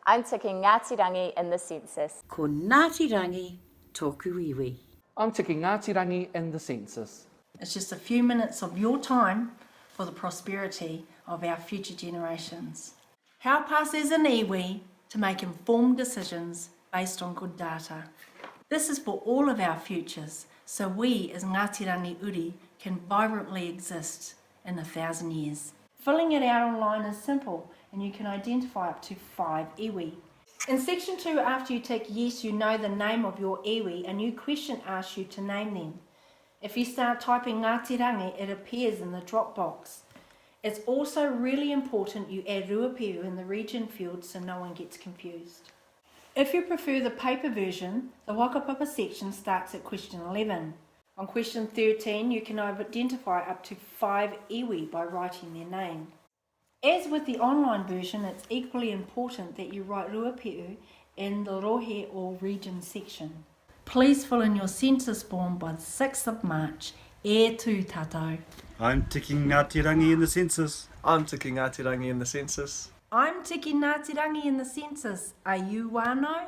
I'm ticking Ngāti Rangi in the census. Ko Ngāti Rangi tōku iwi. I'm ticking Ngāti Rangi in the census. It's just a few minutes of your time for the prosperity of our future generations. Help us as an iwi to make informed decisions based on good data. This is for all of our futures, so we as Ngāti Rangi Uri can vibrantly exist in 1,000 years. Filling it out online is simple and you can identify up to 5 iwi. In section 2, after you tick yes, you know the name of your iwi, a new question asks you to name them. If you start typing Ngāti Rangi, it appears in the drop box. It's also really important you add Ruapehu in the region field so no one gets confused. If you prefer the paper version, the Whakapapa section starts at question 11. On question 13, you can identify up to 5 iwi by writing their name. As with the online version, it's equally important that you write Ruapehu in the rohe or region section. Please fill in your census form by the 6th of March. E tū tātou. I'm ticking Ngāti Rangi in the census. I'm ticking Ngāti Rangi in the census. I'm ticking Ngāti Rangi in the census. Are you wānau?